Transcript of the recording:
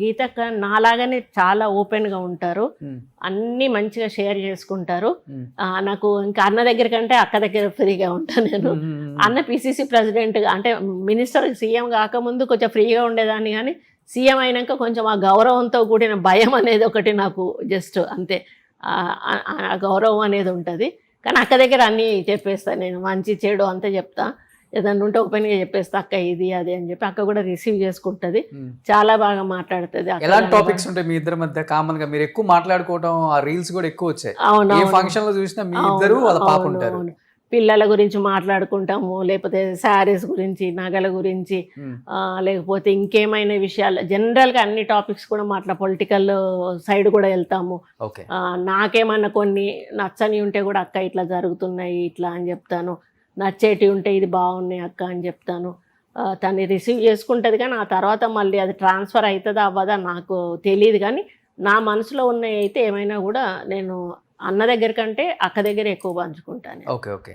గీతక్క నాలాగానే చాలా ఓపెన్గా ఉంటారు, అన్నీ మంచిగా షేర్ చేసుకుంటారు. నాకు ఇంకా అన్న దగ్గర కంటే అక్క దగ్గర ఫ్రీగా ఉంటాను నేను. అన్న పిసిసి ప్రెసిడెంట్గా అంటే మినిస్టర్ సీఎం కాకముందు కొంచెం ఫ్రీగా ఉండేదాన్ని, కానీ సీఎం అయినాక కొంచెం ఆ గౌరవంతో కూడిన భయం అనేది ఒకటి నాకు జస్ట్ అంతే, ఆ గౌరవం అనేది ఉంటుంది. కానీ అక్క దగ్గర అన్నీ చెప్పేస్తాను నేను, మంచి చెడు అంతా చెప్తా, ఏదన్నా ఉంటే ఓపెన్గా చెప్పేస్తా, అక్క ఇది అది అని చెప్పి. అక్క కూడా రిసీవ్ చేసుకుంటుంది, చాలా బాగా మాట్లాడుతుంది. ఎలాంటి టాపిక్స్ ఉంటాయి మీ ఇద్దరి మధ్య కామన్ గా? మీరు ఎక్కువ మాట్లాడుకోవడం, ఆ రీల్స్ కూడా ఎక్కువ వచ్చాయి. ఏ ఫంక్షన్ లో చూసినా మీ ఇద్దరు వాళ్ళ పాప ఉంటారు. పిల్లల గురించి మాట్లాడుకుంటాము, లేకపోతే శారీస్ గురించి, నగల గురించి, లేకపోతే ఇంకేమైనా విషయాలు, జనరల్గా అన్ని టాపిక్స్ కూడా పొలిటికల్ సైడ్ కూడా వెళ్తాము. నాకేమన్నా కొన్ని నచ్చని ఉంటే కూడా అక్క ఇట్లా జరుగుతున్నాయి ఇట్లా అని చెప్తాను, నచ్చేటివి ఉంటే ఇది బాగున్నాయి అక్క అని చెప్తాను. తను రిసీవ్ చేసుకుంటుంది, కానీ ఆ తర్వాత మళ్ళీ అది ట్రాన్స్ఫర్ అవుతుందా అవ్వదా నాకు తెలియదు. కానీ నా మనసులో ఉన్నవి అయితే ఏమైనా కూడా నేను అన్న దగ్గర కంటే అక్క దగ్గర ఎక్కువ పంచుకుంటాను. Okay okay.